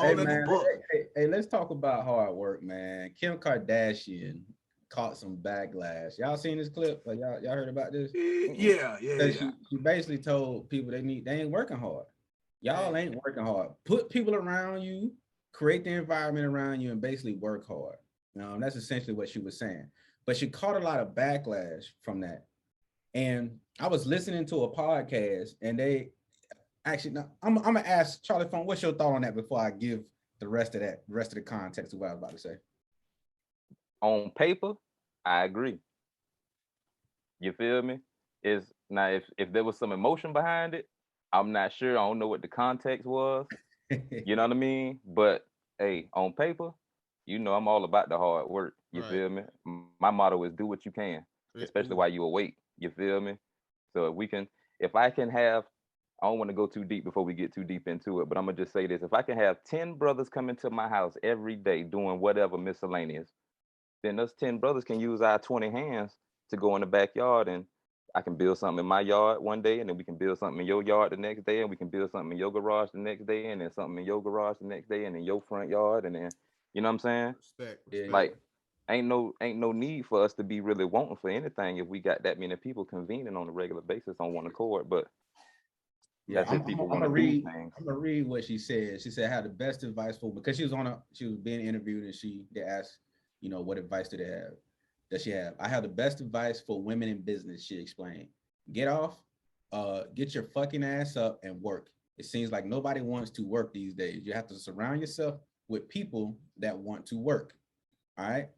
Hey, man, hey, let's talk about hard work, man. Kim Kardashian caught some backlash. Y'all seen this clip? Like, y'all heard about this? Yeah. She basically told people they ain't working hard. Y'all ain't working hard. Put people around you, create the environment around you, and basically work hard. That's essentially what she was saying. But she caught a lot of backlash from that. And I was listening to a podcast, and they actually, now, I'm gonna ask Charlie Funk, what's your thought on that before I give the rest of the context of what I was about to say? On paper, I agree. You feel me? Now if there was some emotion behind it, I'm not sure. I don't know what the context was. You know what I mean? But hey, on paper, I'm all about the hard work. You feel me? My motto is do what you can, especially while you awake. You feel me? So if I can have, I don't want to go too deep before we get too deep into it, but I'm gonna just say this: if I can have 10 brothers come into my house every day doing whatever miscellaneous, then those 10 brothers can use our 20 hands to go in the backyard, and I can build something in my yard one day, and then we can build something in your yard the next day, and we can build something in your garage the next day, and then something in your garage the next day, and in your front yard, and then, you know what I'm saying? Respect. Like, ain't no need for us to be really wanting for anything if we got that many people convening on a regular basis on one accord. But yeah, I'm gonna read what she said. She said, "I had the best advice for," because she was being interviewed, and they asked, what advice does she have? "I have the best advice for women in business," she explained. "Get your fucking ass up and work. It seems like nobody wants to work these days. You have to surround yourself with people that want to work." All right.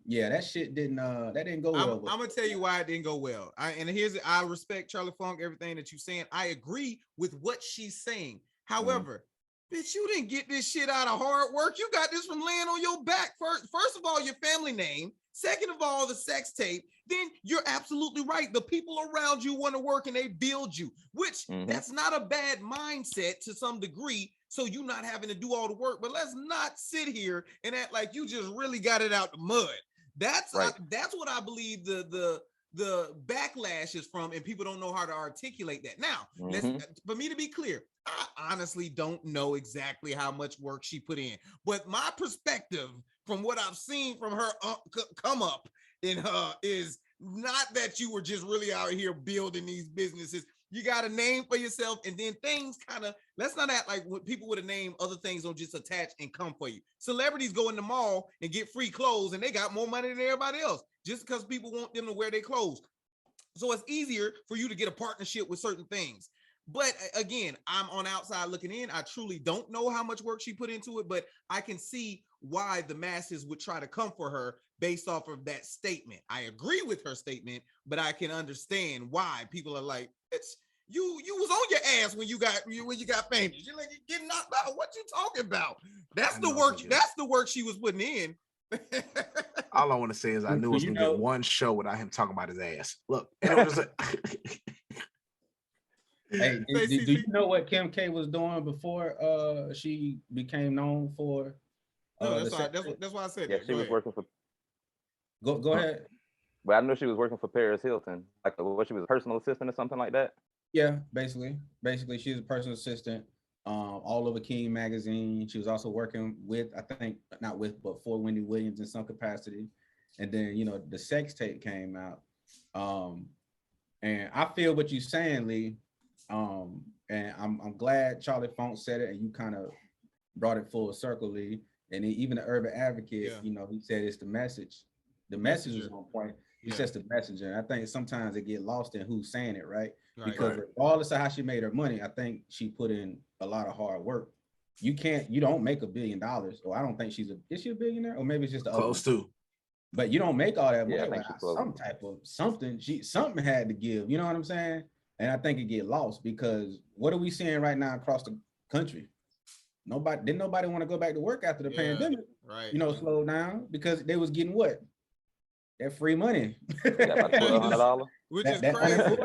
Yeah, that shit didn't go well. I'm gonna tell you why it didn't go well. I respect Charlie Funk, everything that you're saying. I agree with what she's saying. However, bitch, you didn't get this shit out of hard work. You got this from laying on your back. First of all, your family name. Second of all, the sex tape. Then you're absolutely right. The people around you want to work and they build you, which that's not a bad mindset to some degree. So you not having to do all the work, but let's not sit here and act like you just really got it out the mud. That's what I believe the backlash is from, and people don't know how to articulate that. Now, for me to be clear, I honestly don't know exactly how much work she put in, but my perspective from what I've seen from her come up in her is not that you were just really out here building these businesses. You got a name for yourself, and then things kind of, let's not act like people with a name, other things don't just attach and come for you. Celebrities go in the mall and get free clothes, and they got more money than everybody else just because people want them to wear their clothes. So it's easier for you to get a partnership with certain things. But again, I'm on outside looking in. I truly don't know how much work she put into it, but I can see why the masses would try to come for her based off of that statement. I agree with her statement, but I can understand why people are like, you was on your ass when you got famous. You're like, you're getting knocked out. What you talking about? That's the work. That's the work she was putting in. All I want to say is I knew it was gonna get one show without him talking about his ass. Look, and it was like, hey, do you know what Kim K was doing before she became known for? No, that's why I said. Yeah, she was working for. Go ahead. But I know she was working for Paris Hilton. Like, what, she was a personal assistant or something like that. Yeah, basically, she's a personal assistant. All over King magazine. She was also working with, I think, not with, but for Wendy Williams in some capacity. And then, the sex tape came out. And I feel what you're saying, Lee. And I'm glad Charlie Funk said it, and you kind of brought it full circle, Lee. And even the Urban Advocate, he said it's the message. The message is on point. It's just the messenger. And I think sometimes it get lost in who's saying it, right? Because regardless of how she made her money, I think she put in a lot of hard work. You don't make $1 billion, or I don't think is she a billionaire? Or maybe it's just close to. But you don't make all that money. Yeah, I think some type of something. Something had to give, you know what I'm saying? And I think it get lost because what are we seeing right now across the country? Nobody want to go back to work after the pandemic. Right. Slow down because they was getting what? That free money. About $1,200. Which is crazy.